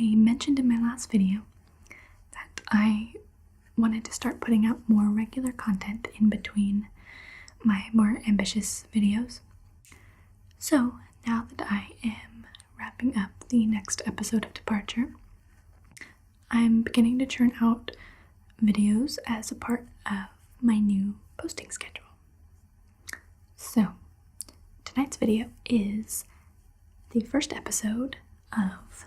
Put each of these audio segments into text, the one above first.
I mentioned in my last video that I wanted to start putting out more regular content in between my more ambitious videos. So now that I am wrapping up the next episode of Departure, I'm beginning to churn out videos as a part of my new posting schedule. So tonight's video is the first episode of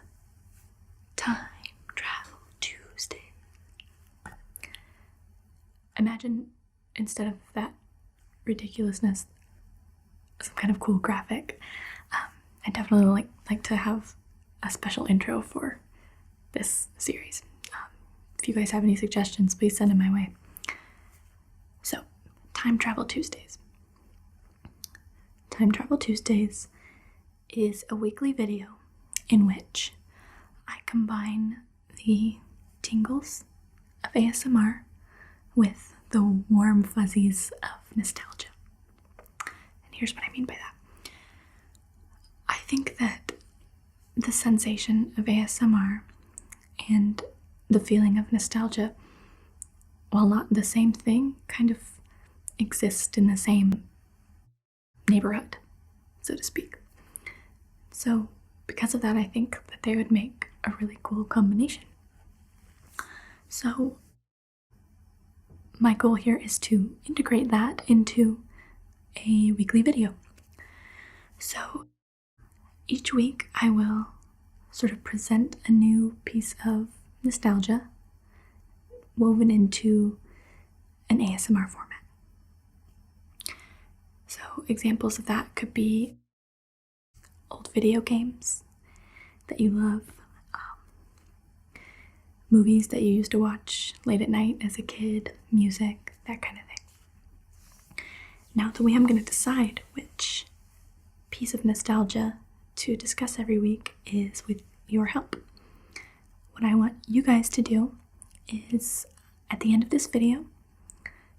Time Travel Tuesday. Imagine, instead of that ridiculousness, some kind of cool graphic. I definitely like to have a special intro for this series. If you guys have any suggestions, please send them my way. So, Time Travel Tuesdays. Time Travel Tuesdays is a weekly video in which I combine the tingles of ASMR with the warm fuzzies of nostalgia. And here's what I mean by that. I think that the sensation of ASMR and the feeling of nostalgia, while not the same thing, kind of exist in the same neighborhood, so to speak. So because of that, I think that they would make a really cool combination. So my goal here is to integrate that into a weekly video. So each week I will sort of present a new piece of nostalgia woven into an ASMR format. So examples of that could be old video games that you love, movies that you used to watch late at night as a kid, music, that kind of thing. Now, the way I'm going to decide which piece of nostalgia to discuss every week is with your help. What I want you guys to do is, at the end of this video,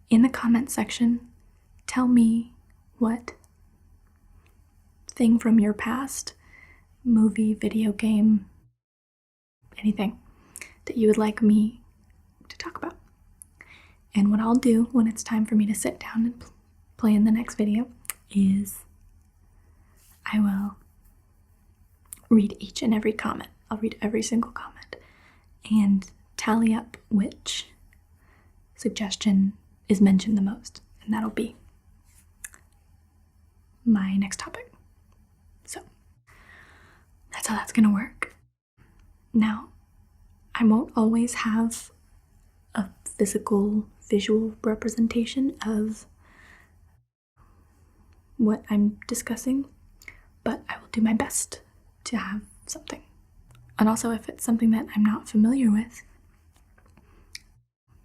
in the comment section, tell me what thing from your past, movie, video game, anything, that you would like me to talk about. And what I'll do when it's time for me to sit down and play in the next video is I will read each and every comment. I'll read every single comment and tally up which suggestion is mentioned the most, and that'll be my next topic. So that's how that's gonna work. Now, I won't always have a physical, visual representation of what I'm discussing, but I will do my best to have something. And also, if it's something that I'm not familiar with,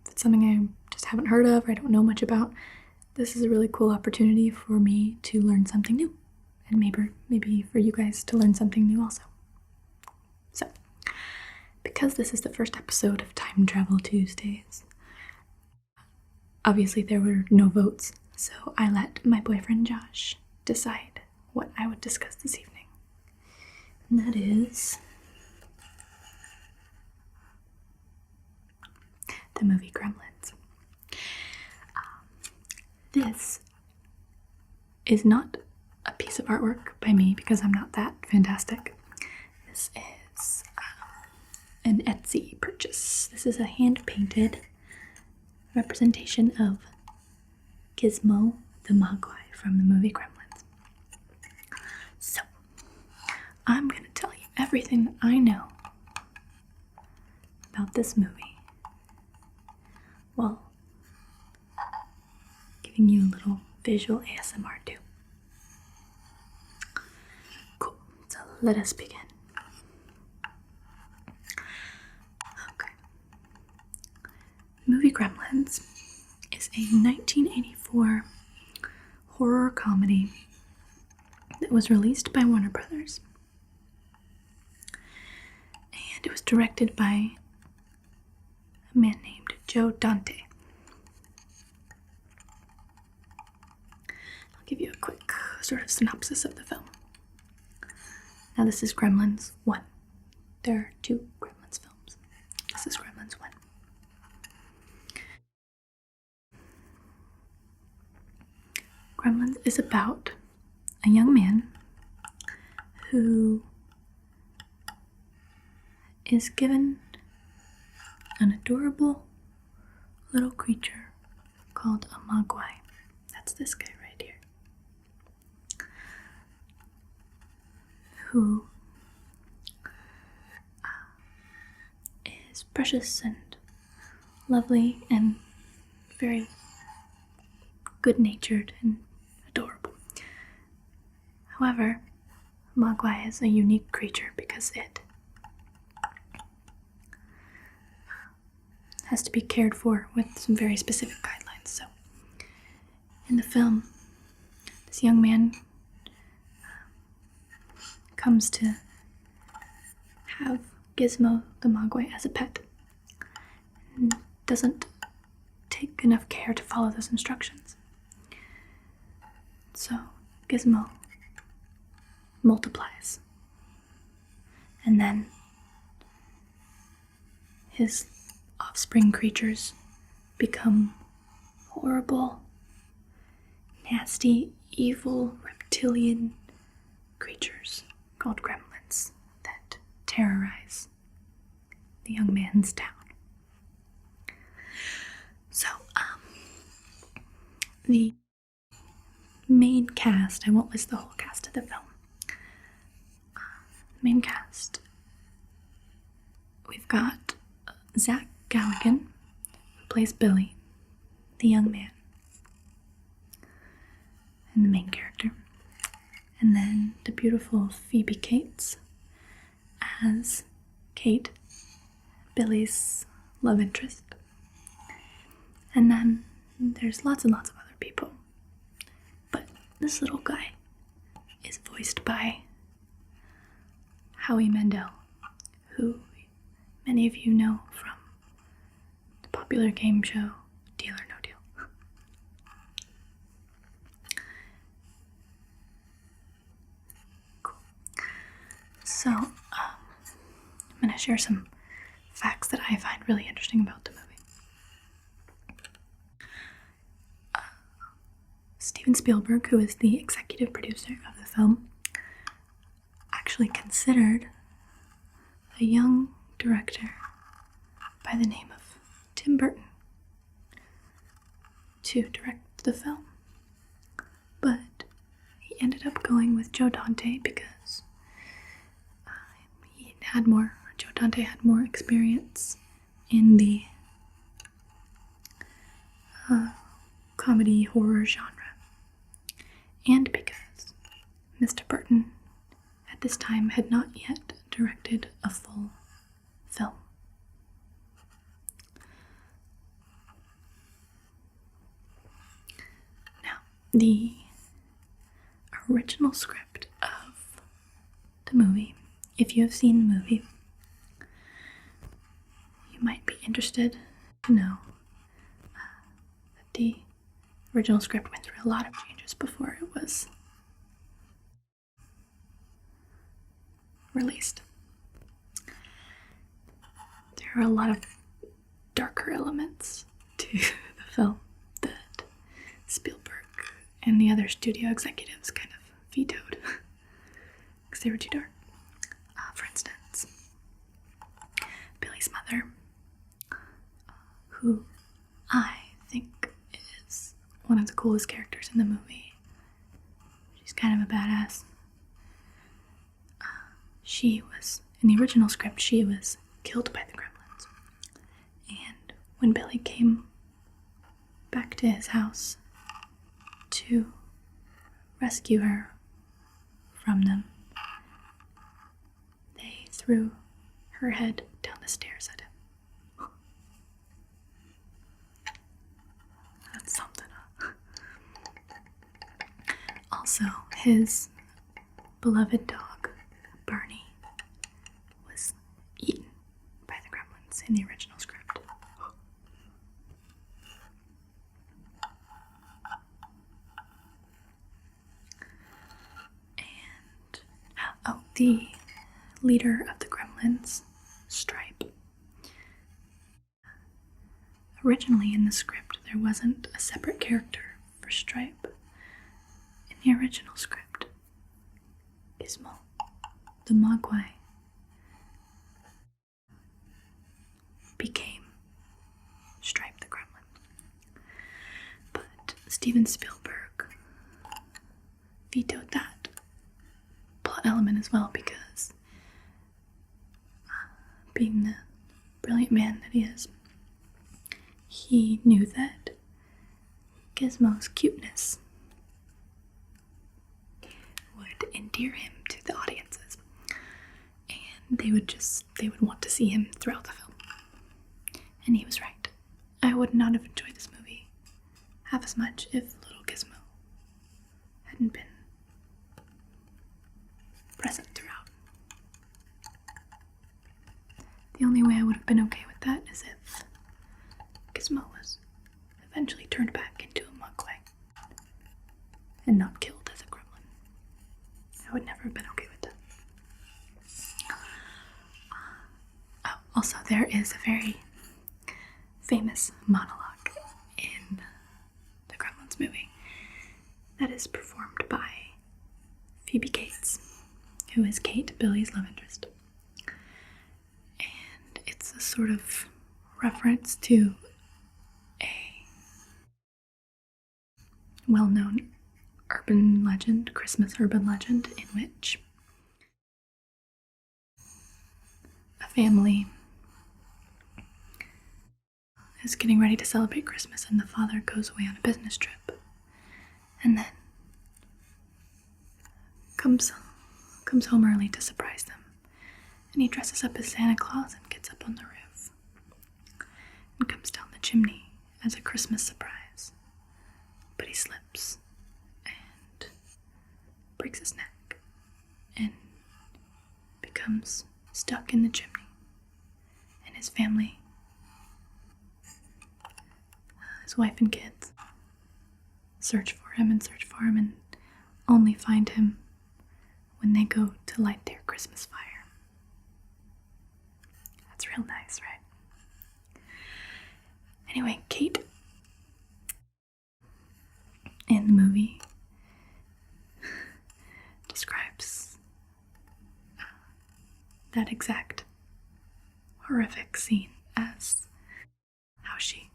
if it's something I just haven't heard of or I don't know much about, this is a really cool opportunity for me to learn something new, and maybe for you guys to learn something new also. So, because this is the first episode of Time Travel Tuesdays, obviously there were no votes, so I let my boyfriend Josh decide what I would discuss this evening. And that is the movie Gremlins. This is not a piece of artwork by me because I'm not that fantastic. This is an Etsy purchase. This is a hand-painted representation of Gizmo the Mogwai from the movie Gremlins. So, I'm going to tell you everything that I know about this movie. Well, giving you a little visual ASMR too. Cool, so let us begin. Okay. The movie Gremlins is a 1984 horror comedy that was released by Warner Brothers. And it was directed by a man named Joe Dante. I'll give you a quick sort of synopsis of the film. Now this is Gremlins 1. there are 2 Gremlins films. This is Gremlins 1. Gremlins is about a young man who is given an adorable little creature called a mogwai. That's this guy right here. Who is precious and lovely and very good-natured and adorable. However, mogwai is a unique creature because it has to be cared for with some very specific guidelines. So, in the film, this young man comes to have Gizmo the mogwai as a pet and doesn't take enough care to follow those instructions. So, Gizmo multiplies, and then his offspring creatures become horrible, nasty, evil, reptilian creatures called Gremlins that terrorize the young man's town. So, the main cast, I won't list the whole cast of the film. Main cast, we've got Zach Galligan, who plays Billy, the young man, and the main character. And then the beautiful Phoebe Cates as Kate, Billy's love interest. And then there's lots and lots of other people. But this little guy is voiced by Howie Mandel, who many of you know from the popular game show Deal or No Deal. Cool. So, I'm going to share some facts that I find really interesting about the movie. Steven Spielberg, who is the executive producer of the film, actually considered a young director by the name of Tim Burton to direct the film. But he ended up going with Joe Dante because Joe Dante had more experience in the comedy horror genre. And because Mr. Burton at this time had not yet directed a full film. Now, the original script of the movie, if you have seen the movie, you might be interested to know that the original script went through a lot of changes before it was released. There are a lot of darker elements to the film that Spielberg and the other studio executives kind of vetoed because they were too dark. For instance, Billy's mother, who I think is one of the coolest characters in the movie. She's kind of a badass. In the original script, she was killed by the Gremlins. And when Billy came back to his house to rescue her from them, they threw her head down the stairs at him. That's something, huh? Also, his beloved dog, Bernie, was eaten by the Gremlins in the original script. And, the leader of the Gremlins Gremlins, Stripe. Originally in the script, there wasn't a separate character for Stripe. In the original script, Gizmo, the Mogwai, became Stripe the Gremlin. But Steven Spielberg vetoed that plot element as well because, being the brilliant man that he is, he knew that Gizmo's cuteness would endear him to the audiences, and they would want to see him throughout the film. And he was right. I would not have enjoyed this movie half as much if little Gizmo hadn't been present throughout. The only way I would have been okay with that is if Gizmo was eventually turned back into a Mogwai and not killed as a gremlin. I would never have been okay with that. Also, there is a very famous monologue in the Gremlins movie that is performed by Phoebe Cates, who is Kate, Billy's love interest. And it's a sort of reference to a well-known urban legend, Christmas urban legend, in which a family is getting ready to celebrate Christmas and the father goes away on a business trip and then comes home early to surprise them, and he dresses up as Santa Claus and gets up on the roof and comes down the chimney as a Christmas surprise, but he slips and breaks his neck and becomes stuck in the chimney, and his family, his wife and kids, search for him and only find him when they go to light their Christmas fire. That's real nice, right? Anyway, Kate in the movie describes that exact horrific scene as how she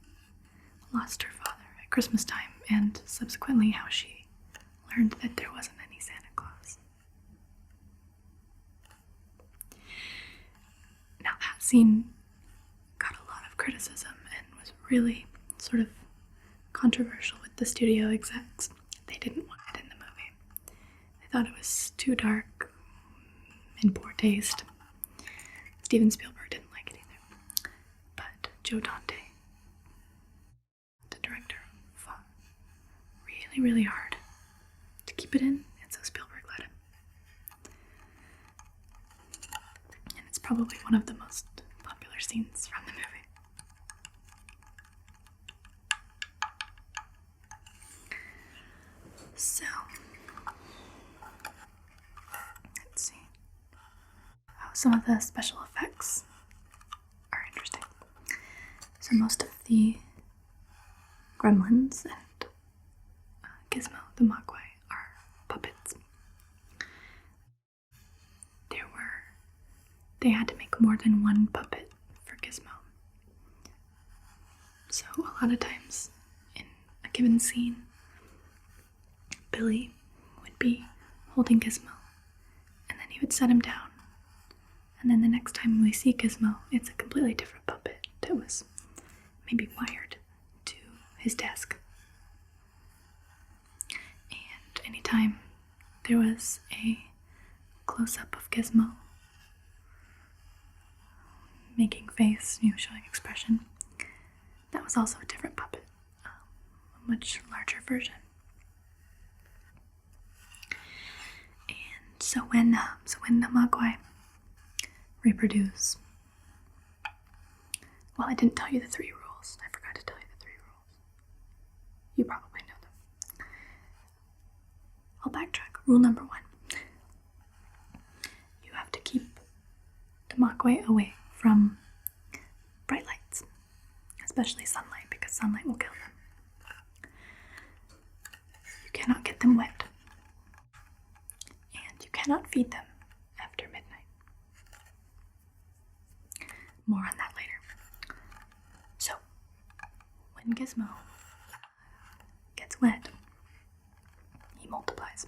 lost her father at Christmas time, and subsequently how she learned that there wasn't any Santa Claus. Now that scene got a lot of criticism and was really sort of controversial with the studio execs. They didn't want it in the movie. They thought it was too dark, in poor taste. Steven Spielberg didn't like it either. But Joe Dante, the director, fought really, really hard to keep it in, and so Spielberg let him. And it's probably one of the most popular scenes from the movie. So, let's see. Some of the special effects are interesting. So most of the Gremlins and Gizmo, the Mogwai, are puppets. They had to make more than one puppet for Gizmo. So a lot of times in a given scene, Billy would be holding Gizmo, and then he would set him down. And then the next time we see Gizmo, it's a completely different puppet that was maybe wired to his desk. And anytime there was a close-up of Gizmo, making face, showing expression, that was also a different puppet, a much larger version. And so when the Mogwai reproduce, well, I didn't tell you the 3 rules. I forgot to tell you the 3 rules. You probably know them. I'll backtrack. Rule number 1. You have to keep the the Mogwai away from bright lights, especially sunlight, because sunlight will kill them. You cannot get them wet, and you cannot feed them after midnight. More on that later. So, when Gizmo gets wet, he multiplies,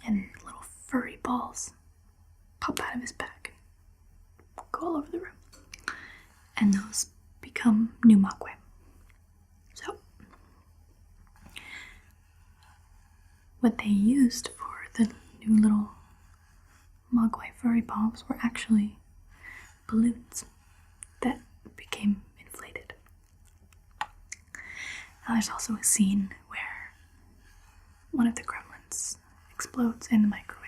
and little furry balls pop out of his back and go all over the room. And those become new Mogwai. So, what they used for the new little Mogwai furry balls were actually balloons that became inflated. Now there's also a scene where one of the gremlins explodes in the microwave.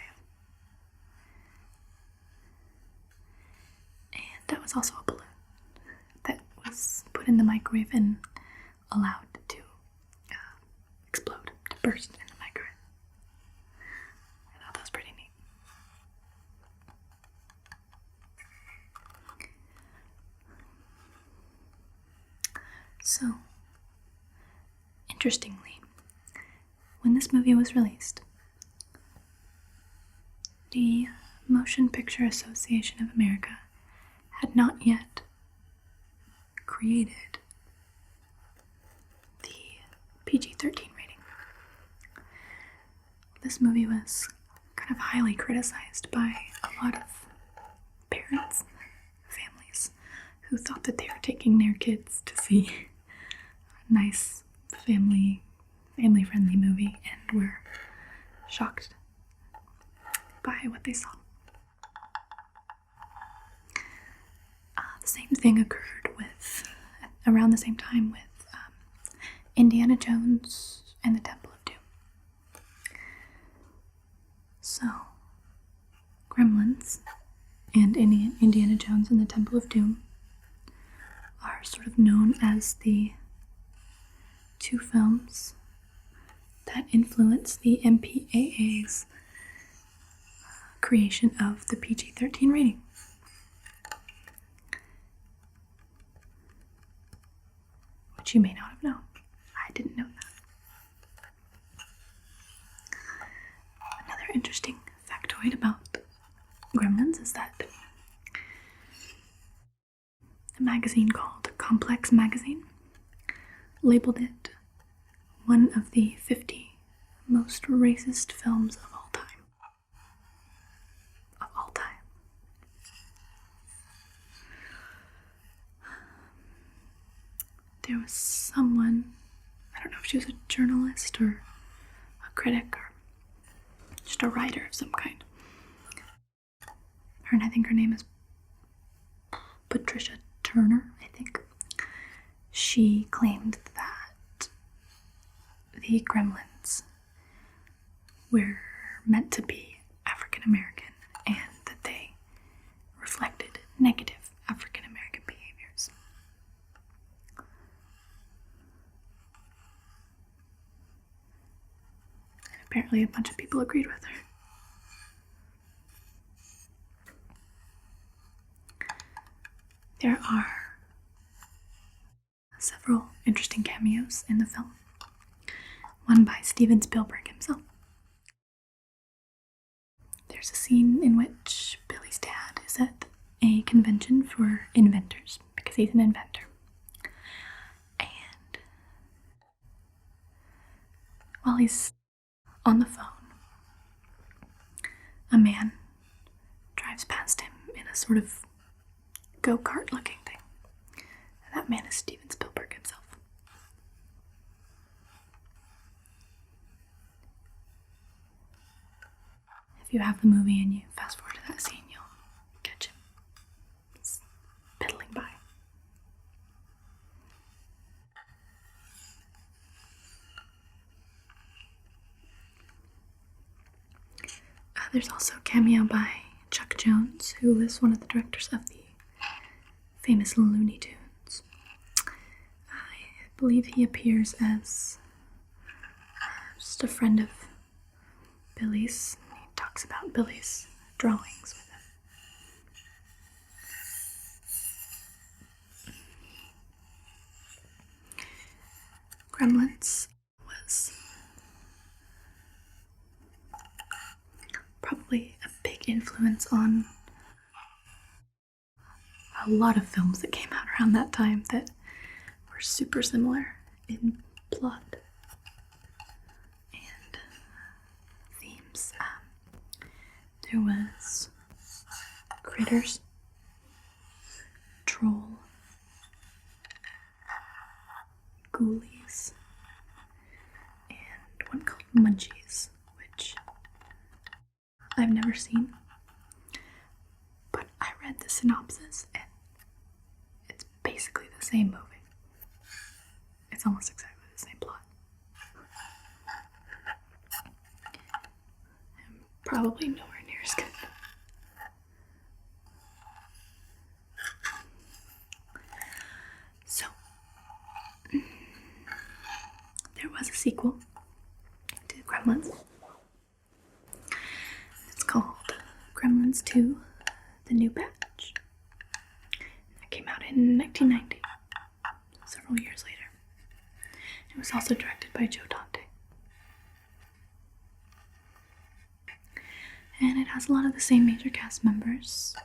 And that was also a balloon that was put in the microwave and allowed to explode, to burst in the microwave. I thought that was pretty neat. So, interestingly, when this movie was released, the Motion Picture Association of America had not yet created the PG-13 rating. This movie was kind of highly criticized by a lot of parents, families, who thought that they were taking their kids to see a nice family-friendly movie and were shocked by what they saw. The same thing occurred around the same time with Indiana Jones and the Temple of Doom. So, Gremlins and Indiana Jones and the Temple of Doom are sort of known as the two films that influenced the MPAA's creation of the PG-13 rating. Which you may not have known. I didn't know that. Another interesting factoid about Gremlins is that a magazine called Complex Magazine labeled it one of the 50 most racist films of all time. Of all time. There was someone, I don't know if she was a journalist or a critic or just a writer of some kind. And I think her name is Patricia Turner, I think. She claimed that the Gremlins were meant to be African American and that they reflected negative African American behaviors. And apparently a bunch of people agreed with her. There are several interesting cameos in the film. One by Steven Spielberg himself. There's a scene in which Billy's dad is at a convention for inventors, because he's an inventor. And while he's on the phone, a man drives past him in a sort of go-kart looking thing. And that man is Steven Spielberg himself. If you have the movie and you fast forward to that scene, you'll catch him. He's piddling by. There's also a cameo by Chuck Jones, who is one of the directors of the famous Looney Tunes. I believe he appears as just a friend of Billy's. He talks about Billy's drawings with him. Gremlins was probably a big influence on a lot of films that came out around that time that were super similar in plot and themes. There was Critters, Troll, Ghoulies, and one called Munchies, which I've never seen, but I read the synopsis and it's basically the same movie. It's almost exactly the same plot. And probably nowhere near as good. So, there was a sequel to Gremlins. It's called Gremlins 2, The New Batch. It came out in 1990, several years later. It was also directed by Joe Dante. And it has a lot of the same major cast members.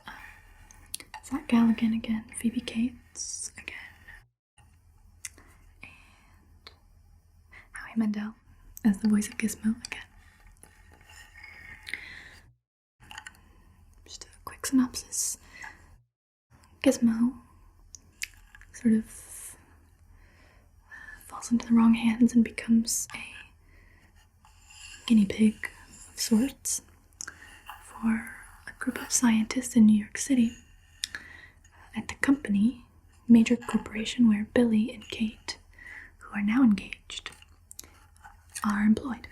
Zach Galligan again, Phoebe Cates again, and Howie Mandel as the voice of Gizmo again. Just a quick synopsis. Gizmo sort of falls into the wrong hands and becomes a guinea pig of sorts for a group of scientists in New York City at the company, major corporation where Billy and Kate, who are now engaged, are employed.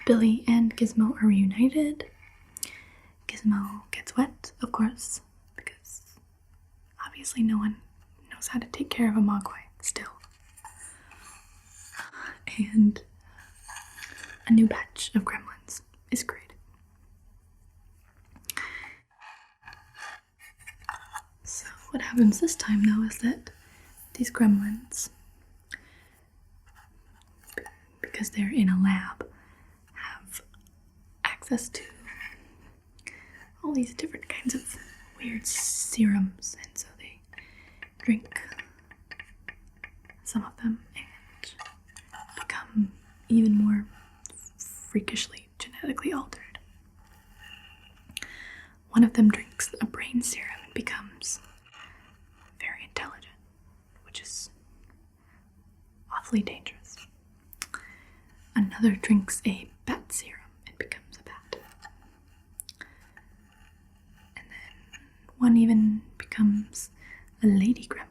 Billy and Gizmo are reunited. Gizmo gets wet, of course, because obviously no one knows how to take care of a mogwai still. And a new batch of gremlins is created. So what happens this time, though, is that these gremlins, because they're in a lab, have access to all these different kinds of weird serums, and so they drink some of them and become even more freakishly genetically altered. One of them drinks a brain serum and becomes very intelligent, which is awfully dangerous. Another drinks a bat serum and becomes a bat. And then one even becomes a lady gremlin.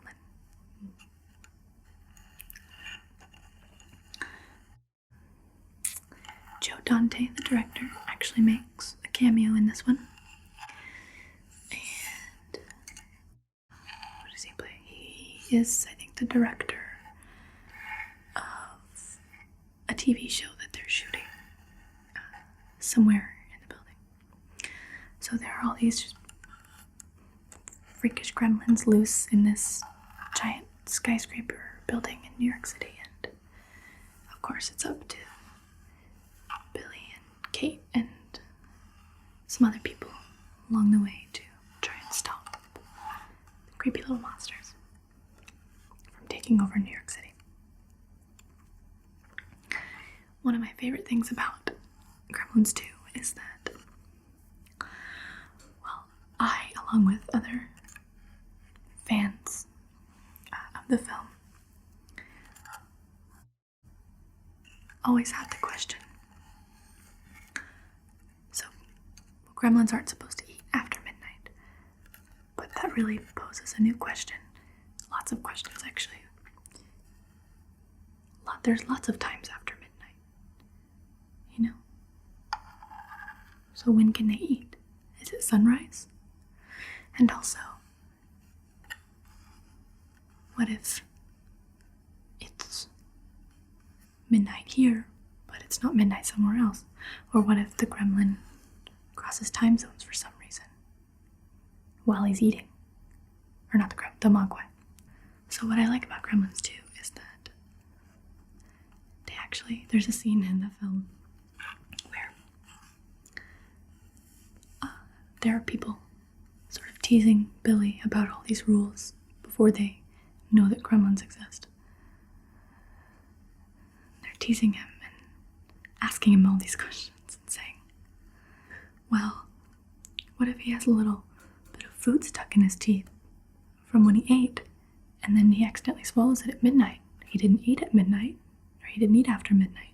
Joe Dante, the director, actually makes a cameo in this one. And what does he play? He is, I think, the director of a TV show that they're shooting somewhere in the building. So there are all these just freakish gremlins loose in this giant skyscraper building in New York City, and of course it's up to Billy and Kate and some other people along the way to try and stop the creepy little monsters from taking over New York City. One of my favorite things about Gremlins 2 is that, well, I, along with other fans of the film, always had the question. So, gremlins aren't supposed to eat after midnight, but that really poses a new question. Lots of questions, actually. There's lots of times after midnight, you know? So when can they eat? Is it sunrise? And also, what if it's midnight here, but it's not midnight somewhere else? Or what if the gremlin crosses time zones for some reason while he's eating? Or not the mogwai. So what I like about Gremlins 2 actually, there's a scene in the film where there are people sort of teasing Billy about all these rules before they know that gremlins exist. They're teasing him and asking him all these questions and saying, well, what if he has a little bit of food stuck in his teeth from when he ate, and then he accidentally swallows it at midnight? He didn't eat at midnight, or he didn't eat after midnight.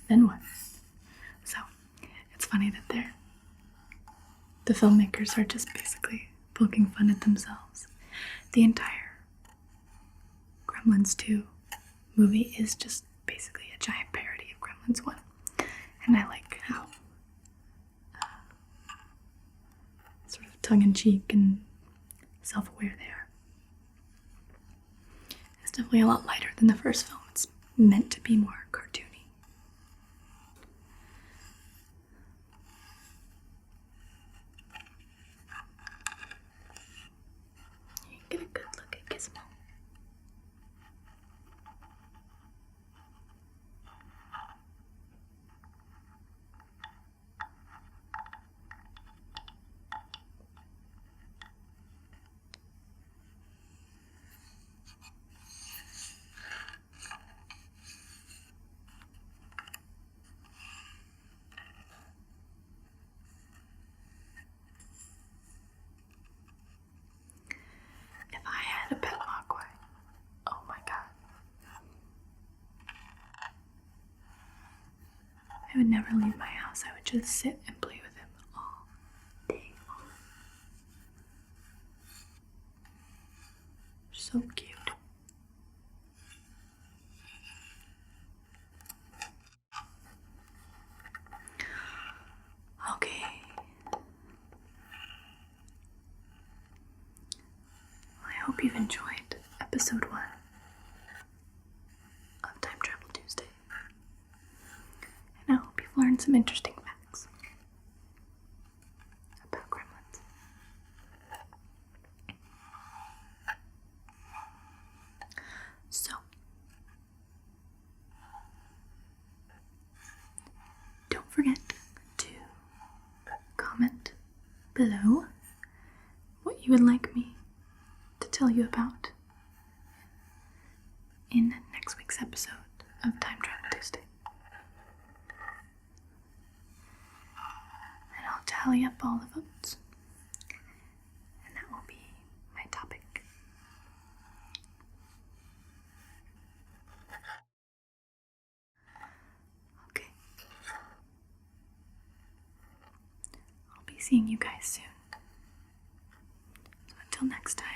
Then what? So, it's funny that the filmmakers are just basically poking fun at themselves. The entire Gremlins 2 movie is just basically a giant parody of Gremlins 1. And I like how sort of tongue-in-cheek and self-aware they are. It's definitely a lot lighter than the first film. It's meant to be more cartoony. You can get a good look at Gizmo. If I had a pet mogwai, oh my god, I would never leave my house. I would just sit and play with him all day long. So cute. Okay. I hope you've enjoyed episode 1 of Time Travel Tuesday. And I hope you've learned some interesting facts about gremlins. So, don't forget to comment below what you would like me to tell you about in next week's episode of Time Travel Tuesday. And I'll tally up all the votes, and that will be my topic. Okay. I'll be seeing you guys soon. So until next time.